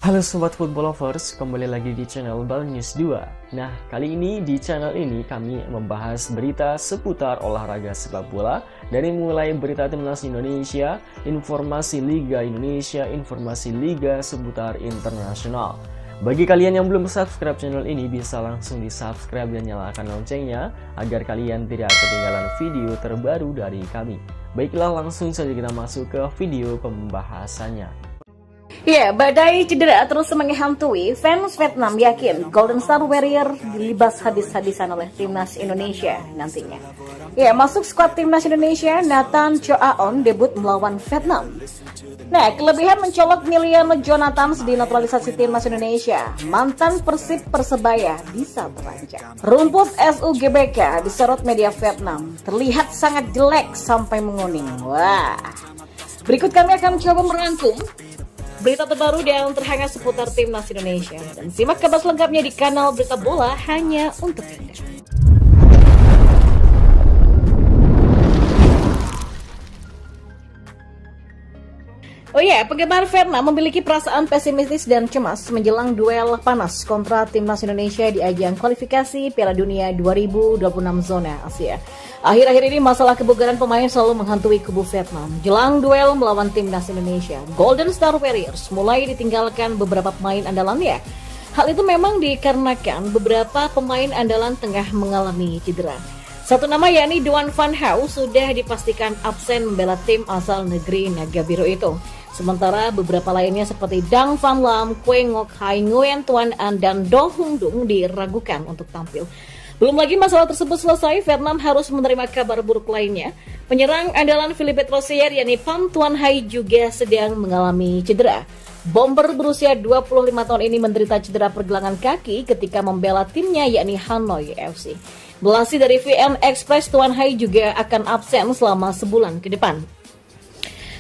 Halo Sobat Football Lovers, kembali lagi di channel Bal News 2. Nah, kali ini di channel ini kami membahas berita seputar olahraga sepak bola. Dari mulai berita timnas Indonesia, informasi Liga Indonesia, informasi Liga seputar internasional. Bagi kalian yang belum subscribe channel ini, bisa langsung di subscribe dan nyalakan loncengnya agar kalian tidak ketinggalan video terbaru dari kami. Baiklah, langsung saja kita masuk ke video pembahasannya. Ya, badai cedera terus menghantui fans Vietnam yakin Golden Star Warrior dilibas habis-habisan oleh timnas Indonesia nantinya. Ya, masuk skuad timnas Indonesia, Nathan Choaon debut melawan Vietnam. Nah, kelebihan mencolok Miliano Jonathans di naturalisasi timnas Indonesia. Mantan Persib Persebaya bisa terancam. Rumput SUGBK disorot media Vietnam. Terlihat sangat jelek sampai menguning. Wah. Berikut kami akan coba merangkum berita terbaru dan terhangat seputar timnas Indonesia. Dan simak kabar selengkapnya di kanal Berita Bola hanya untuk Anda. Oh ya, penggemar Vietnam memiliki perasaan pesimistis dan cemas menjelang duel panas kontra timnas Indonesia di ajang kualifikasi Piala Dunia 2026 zona Asia. Akhir-akhir ini masalah kebugaran pemain selalu menghantui kubu Vietnam. Jelang duel melawan timnas Indonesia, Golden Star Warriors mulai ditinggalkan beberapa pemain andalannya. Hal itu memang dikarenakan beberapa pemain andalan tengah mengalami cedera. Satu nama yakni Duan Van Hau sudah dipastikan absen membela tim asal negeri Naga Biru itu. Sementara beberapa lainnya seperti Dang Van Lam, Kue Ngoc Hai, Nguyen Tuan An, dan Do Hung Dung diragukan untuk tampil. Belum lagi masalah tersebut selesai, Vietnam harus menerima kabar buruk lainnya. Penyerang andalan Philippe Rosier yakni Pham Tuan Hai juga sedang mengalami cedera. Bomber berusia 25 tahun ini menderita cedera pergelangan kaki ketika membela timnya yakni Hanoi FC. Dilansir dari VN Express, Tuan Hai juga akan absen selama sebulan ke depan.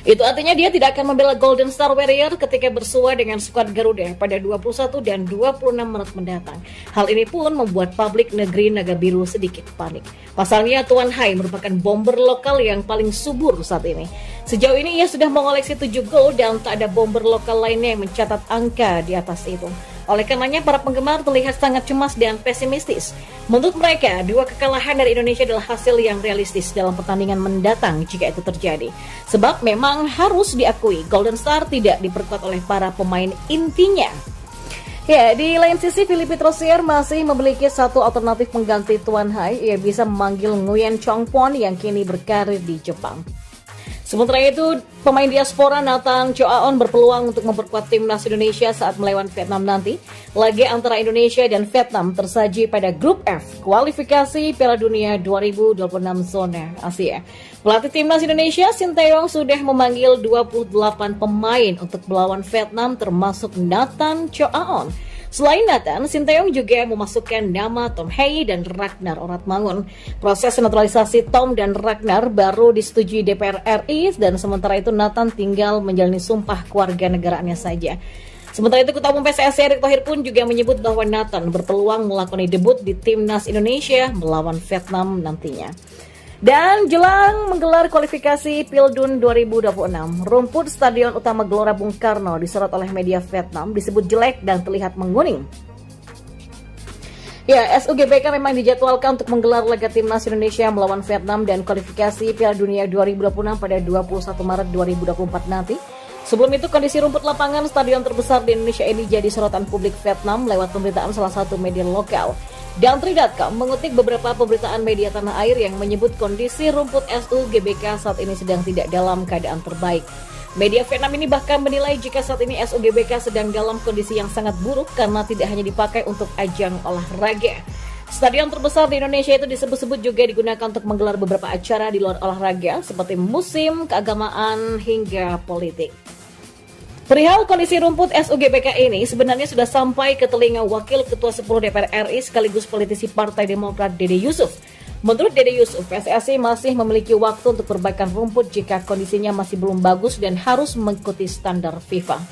Itu artinya dia tidak akan membela Golden Star Warrior ketika bersua dengan skuad Garuda pada 21 dan 26 Maret mendatang. Hal ini pun membuat publik negeri Naga Biru sedikit panik. Pasalnya Tuan Hai merupakan bomber lokal yang paling subur saat ini. Sejauh ini ia sudah mengoleksi 7 gol dan tak ada bomber lokal lainnya yang mencatat angka di atas itu. Oleh karenanya para penggemar terlihat sangat cemas dan pesimistis. Menurut mereka, 2 kekalahan dari Indonesia adalah hasil yang realistis dalam pertandingan mendatang jika itu terjadi. Sebab memang harus diakui, Golden Star tidak diperkuat oleh para pemain intinya. Ya, di lain sisi Philippe Rosier masih memiliki satu alternatif pengganti Tuan Hai. Ia bisa memanggil Nguyen Chong Pon yang kini berkarir di Jepang. Sementara itu, pemain diaspora Nathan Choaon berpeluang untuk memperkuat timnas Indonesia saat melawan Vietnam nanti. Laga antara Indonesia dan Vietnam tersaji pada grup F, kualifikasi Piala Dunia 2026 zona Asia. Pelatih timnas Indonesia, Sinteyong, sudah memanggil 28 pemain untuk melawan Vietnam termasuk Nathan Choaon. Selain Nathan, Sinteyong juga memasukkan nama Tom Hei dan Ragnar Oratmangun. Proses naturalisasi Tom dan Ragnar baru disetujui DPR RI dan sementara itu Nathan tinggal menjalani sumpah kewarganegaraannya saja. Sementara itu Ketua Umum PSSI Erick Thohir pun juga menyebut bahwa Nathan berpeluang melakoni debut di timnas Indonesia melawan Vietnam nantinya. Dan jelang menggelar kualifikasi Pildun 2026, rumput Stadion Utama Gelora Bung Karno disorot oleh media Vietnam disebut jelek dan terlihat menguning. Ya, SUGBK memang dijadwalkan untuk menggelar laga timnas Indonesia melawan Vietnam dan kualifikasi Piala Dunia 2026 pada 21 Maret 2024 nanti. Sebelum itu, kondisi rumput lapangan stadion terbesar di Indonesia ini jadi sorotan publik Vietnam lewat pemberitaan salah satu media lokal. Dantri.com mengutip beberapa pemberitaan media tanah air yang menyebut kondisi rumput SUGBK saat ini sedang tidak dalam keadaan terbaik. Media Vietnam ini bahkan menilai jika saat ini SUGBK sedang dalam kondisi yang sangat buruk karena tidak hanya dipakai untuk ajang olahraga. Stadion terbesar di Indonesia itu disebut-sebut juga digunakan untuk menggelar beberapa acara di luar olahraga seperti musim, keagamaan, hingga politik. Perihal kondisi rumput SUGBK ini sebenarnya sudah sampai ke telinga Wakil Ketua 10 DPR RI sekaligus politisi Partai Demokrat Dede Yusuf. Menurut Dede Yusuf, PSSI masih memiliki waktu untuk perbaikan rumput jika kondisinya masih belum bagus dan harus mengikuti standar FIFA.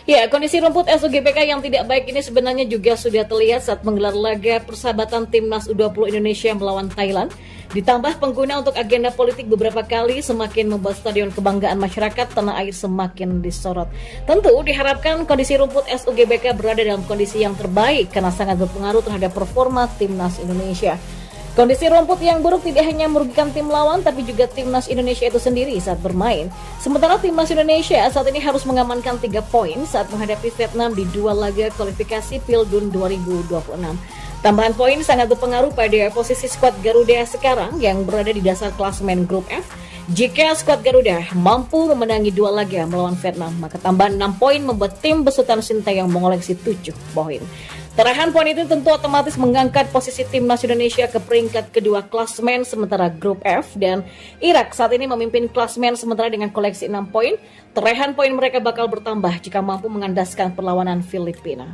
Ya, kondisi rumput SUGBK yang tidak baik ini sebenarnya juga sudah terlihat saat menggelar laga persahabatan Timnas U20 Indonesia melawan Thailand. Ditambah pengguna untuk agenda politik beberapa kali semakin membuat stadion kebanggaan masyarakat tanah air semakin disorot. Tentu diharapkan kondisi rumput SUGBK berada dalam kondisi yang terbaik karena sangat berpengaruh terhadap performa Timnas Indonesia. Kondisi rumput yang buruk tidak hanya merugikan tim lawan, tapi juga Timnas Indonesia itu sendiri saat bermain. Sementara Timnas Indonesia saat ini harus mengamankan 3 poin saat menghadapi Vietnam di 2 laga kualifikasi Pildun 2026. Tambahan poin sangat berpengaruh pada posisi skuad Garuda sekarang yang berada di dasar klasemen grup F. Jika skuad Garuda mampu memenangi 2 laga melawan Vietnam, maka tambahan 6 poin membuat tim besutan Sintayong mengoleksi 7 poin. Torehan poin itu tentu otomatis mengangkat posisi Timnas Indonesia ke peringkat kedua klasemen sementara grup F, dan Irak saat ini memimpin klasemen sementara dengan koleksi 6 poin. Torehan poin mereka bakal bertambah jika mampu mengandaskan perlawanan Filipina.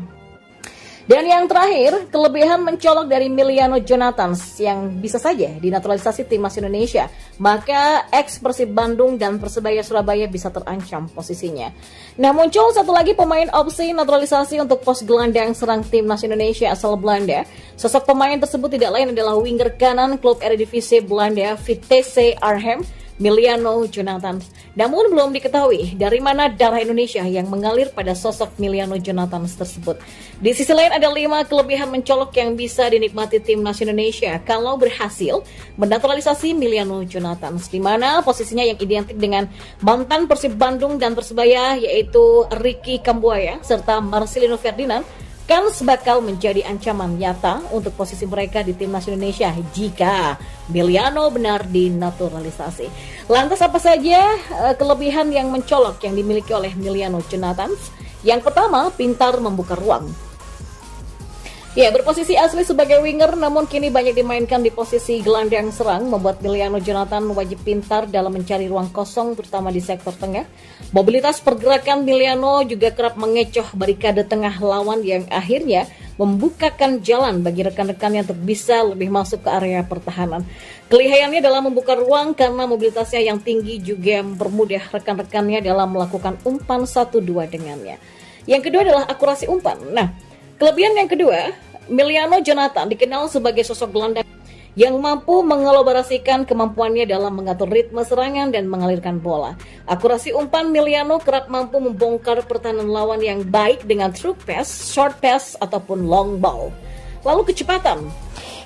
Dan yang terakhir, kelebihan mencolok dari Emiliano Jonathans yang bisa saja dinaturalisasi Timnas Indonesia, maka ex Persib Bandung dan Persebaya Surabaya bisa terancam posisinya. Nah, muncul satu lagi pemain opsi naturalisasi untuk pos gelandang serang Timnas Indonesia asal Belanda. Sosok pemain tersebut tidak lain adalah winger kanan klub Eredivisie Belanda Vitesse Arnhem, Emiliano Jonathans. Namun belum diketahui dari mana darah Indonesia yang mengalir pada sosok Emiliano Jonathans tersebut. Di sisi lain ada 5 kelebihan mencolok yang bisa dinikmati Timnas Indonesia kalau berhasil menaturalisasi Emiliano Jonathans, di mana posisinya yang identik dengan mantan Persib Bandung dan Persebaya yaitu Ricky Kambuaya serta Marcelino Ferdinand kan bakal menjadi ancaman nyata untuk posisi mereka di Timnas Indonesia jika Emiliano benar dinaturalisasi. Lantas apa saja kelebihan yang mencolok yang dimiliki oleh Emiliano Jonathans? Yang pertama, pintar membuka ruang. Ya, berposisi asli sebagai winger namun kini banyak dimainkan di posisi gelandang serang membuat Emiliano Jonathans wajib pintar dalam mencari ruang kosong terutama di sektor tengah. Mobilitas pergerakan Emiliano juga kerap mengecoh barikade tengah lawan yang akhirnya membukakan jalan bagi rekan-rekannya untuk bisa lebih masuk ke area pertahanan. Kelihayannya dalam membuka ruang karena mobilitasnya yang tinggi juga mempermudah rekan-rekannya dalam melakukan umpan 1-2 dengannya. Yang kedua adalah akurasi umpan. Nah, kelebihan yang kedua, Emiliano Jonathans dikenal sebagai sosok gelandang yang mampu mengelaborasikan kemampuannya dalam mengatur ritme serangan dan mengalirkan bola. Akurasi umpan Emiliano kerap mampu membongkar pertahanan lawan yang baik dengan through pass, short pass, ataupun long ball. Lalu kecepatan.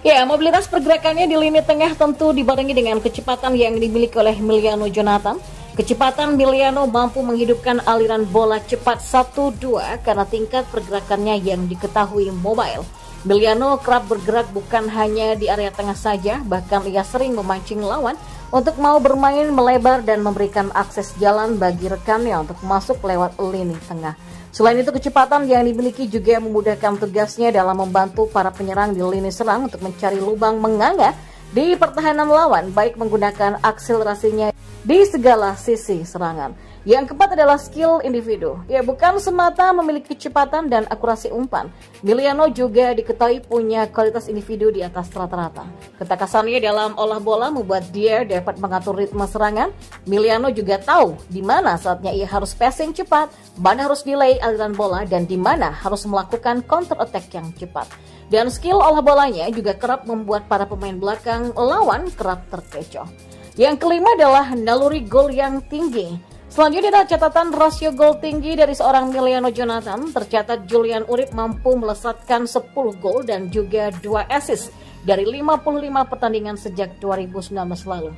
Ya, mobilitas pergerakannya di lini tengah tentu dibarengi dengan kecepatan yang dimiliki oleh Emiliano Jonathans. Kecepatan Emiliano mampu menghidupkan aliran bola cepat 1-2 karena tingkat pergerakannya yang diketahui mobile. Emiliano kerap bergerak bukan hanya di area tengah saja, bahkan ia sering memancing lawan untuk mau bermain melebar dan memberikan akses jalan bagi rekannya untuk masuk lewat lini tengah. Selain itu, kecepatan yang dimiliki juga memudahkan tugasnya dalam membantu para penyerang di lini serang untuk mencari lubang menganga di pertahanan lawan, baik menggunakan akselerasinya di segala sisi serangan. Yang keempat adalah skill individu. Ya, bukan semata memiliki kecepatan dan akurasi umpan. Emiliano juga diketahui punya kualitas individu di atas rata-rata. Ketakasannya dalam olah bola membuat dia dapat mengatur ritme serangan. Emiliano juga tahu di mana saatnya ia harus passing cepat, mana harus delay aliran bola, dan di mana harus melakukan counter attack yang cepat. Dan skill olah bolanya juga kerap membuat para pemain belakang lawan kerap terkecoh. Yang kelima adalah naluri gol yang tinggi. Selanjutnya ada catatan rasio gol tinggi dari seorang Emiliano Jonathans. Tercatat Julian Urip mampu melesatkan 10 gol dan juga 2 assist dari 55 pertandingan sejak 2019 lalu.